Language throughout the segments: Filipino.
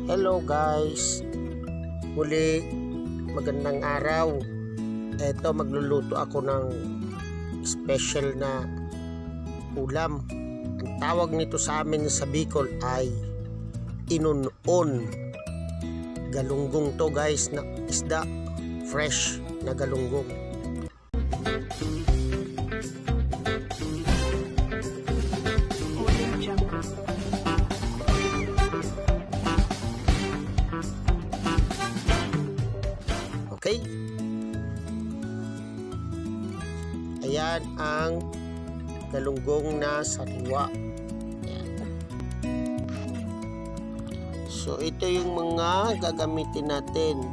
Hello guys, muli magandang araw. Eto, magluluto ako ng special na ulam. Ang tawag nito sa amin sa Bicol ay inunon. Galunggong to guys, na isda, fresh na galunggong. Okay? Ayan ang galunggong na sariwa. Ayan. So ito yung mga gagamitin natin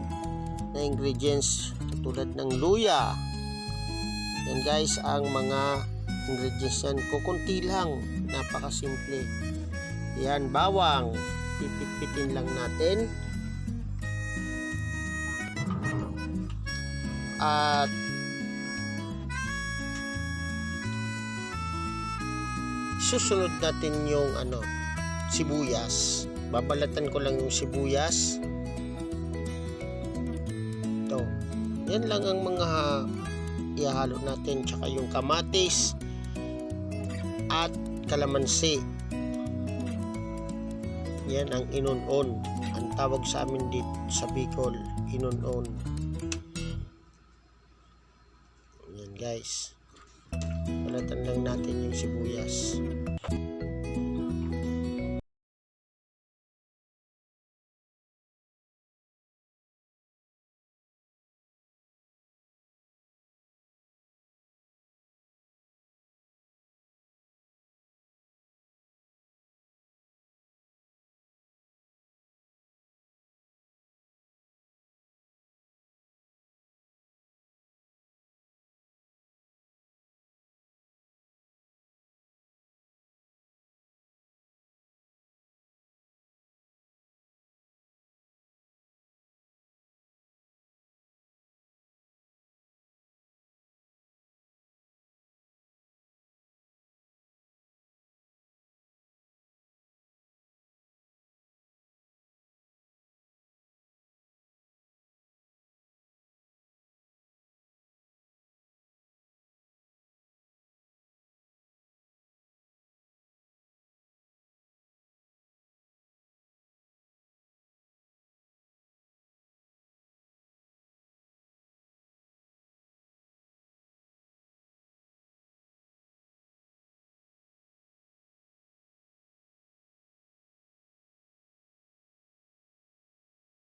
na ingredients tulad ng luya. Yan guys ang mga ingredients yan. Kukunti lang, napakasimple. Yan, bawang. Pipit-pitin lang natin. At susunod natin yung sibuyas. Babalatan ko lang yung sibuyas. Ito. Yan lang ang mga ihalo natin, tsaka yung kamatis at kalamansi. Yan ang inunon. Ang tawag sa amin dito sa Bicol, inunon. Yan guys, balatan lang natin yung sibuyas.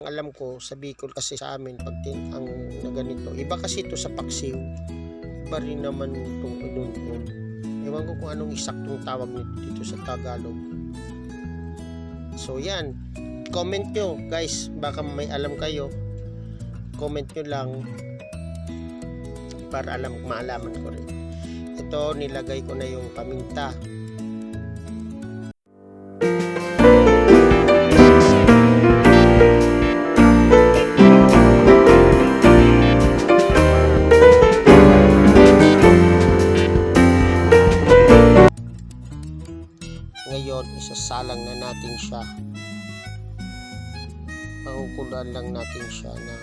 Alam ko sa Bicol kasi sa amin pag ang na ganito, iba kasi ito sa paksiw, iba rin naman itong inunon. Ewan ko kung anong eksaktong tawag nito dito sa Tagalog. So yan, comment nyo guys, baka may alam kayo, comment nyo lang para maalaman ko rin. Ito, nilagay ko na yung paminta. Ngayon, isasalang na natin siya. Pakukuluan lang natin siya na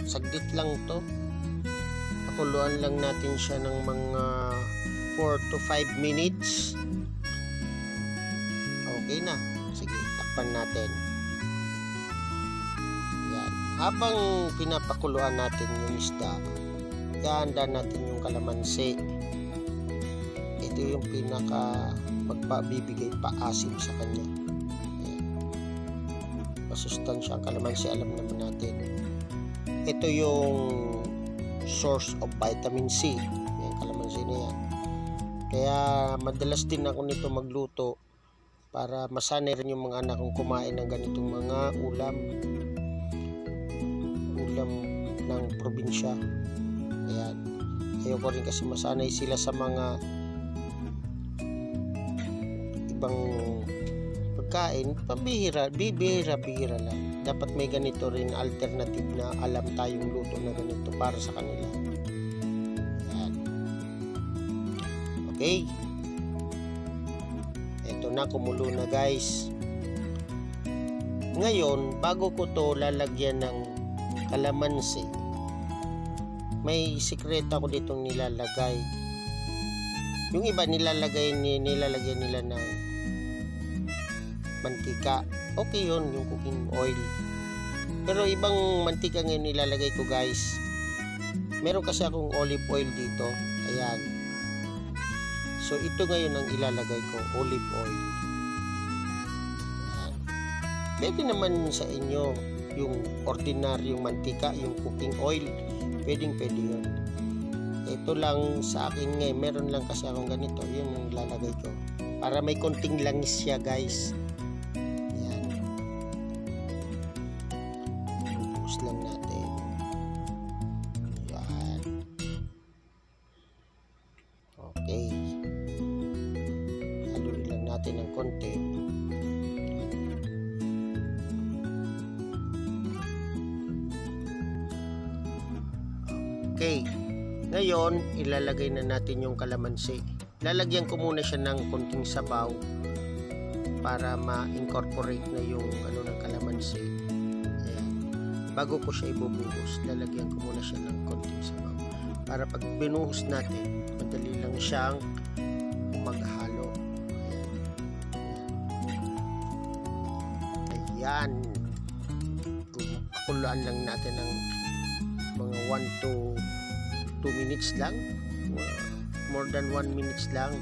saglit lang to. Pakuluan lang natin siya ng mga 4 to 5 minutes. Okay na. Sige, takpan natin. Yan. Habang pinapakuluan natin yung isda, ihanda natin yung kalamansi. Ito yung pinaka magpabibigay paasim sa kanya. Ayan. Masustansya ang kalamansi, alam naman natin. Ito yung source of vitamin C. Yung kalamansi na yan. Kaya madalas din ako nito magluto para masanay rin yung mga anak kong kumain ng ganitong mga ulam ng probinsya. Ayan. Ayoko rin kasi masanay sila sa mga ibang pagkain, bibihira lang. Dapat may ganito rin alternative na alam tayong luto na ganito para sa kanila. Ayan. Okay. Ito na, kumulo na guys. Ngayon, bago ko to lalagyan ng kalamansi, may sikreto ako ditong nilalagay. Yung iba nilalagyan nila ng mantika. Okay yun, yung cooking oil. Pero ibang mantika ngayon nilalagay ko, guys. Meron kasi akong olive oil dito. Ayan. So ito ngayon ang ilalagay ko, olive oil. Ayan. Pwede naman sa inyo yung ordinaryong mantika, yung cooking oil. Pwede yun. Ito lang sa akin ngayon, meron lang kasi akong ganito. Yun ang ilalagay ko. Para may konting langis siya, guys. Ayan. Buhos lang natin. Ayan. Okay. Haluin lang natin ng konti. Okay. Ngayon, ilalagay na natin yung kalamansi. Lalagyan ko muna siya ng konting sabaw para ma-incorporate na yung ng kalamansi. Ayan. Bago ko siya ibubuhos, lalagyan ko muna siya ng konting sabaw. Para pag binuhos natin, madali lang siyang maghalo. Ayan. Kuluan lang natin ng mga 1 to 2 minutes lang, more than 1 minutes lang.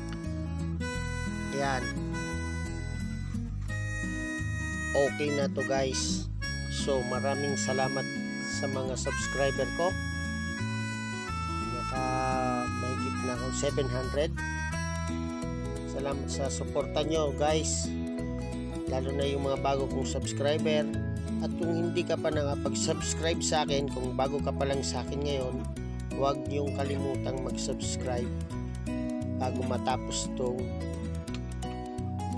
Ayan, okay na to, guys. So maraming salamat sa mga subscriber ko. Mahigit na akong 700. Salamat sa suporta nyo, guys, lalo na yung mga bago kong subscriber. At kung hindi ka pa nakapag-subscribe sa akin, kung bago ka pa lang sa akin ngayon, huwag niyong kalimutang mag-subscribe bago matapos tong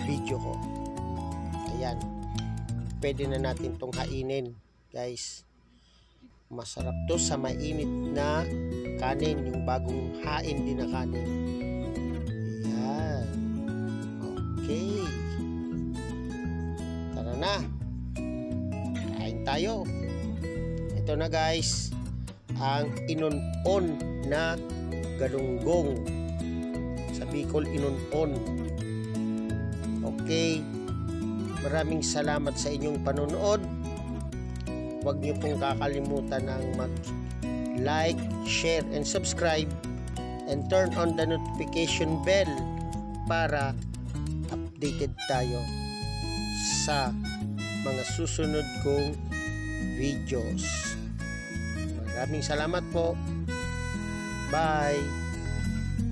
video ko. Ayan. Pwede na natin tong hainin, guys. Masarap to sa mainit na kanin, yung bagong hain din na kanin. Ayan. Okay. Tara na. Kain tayo. Ito na, guys, ang inunon na galunggong. Sa Bicol, inunon. Okay. Maraming salamat sa inyong panonood. Huwag niyo pong kakalimutan ang mag-like, share, and subscribe, and turn on the notification bell para updated tayo sa mga susunod kong videos. Maraming salamat po. Bye!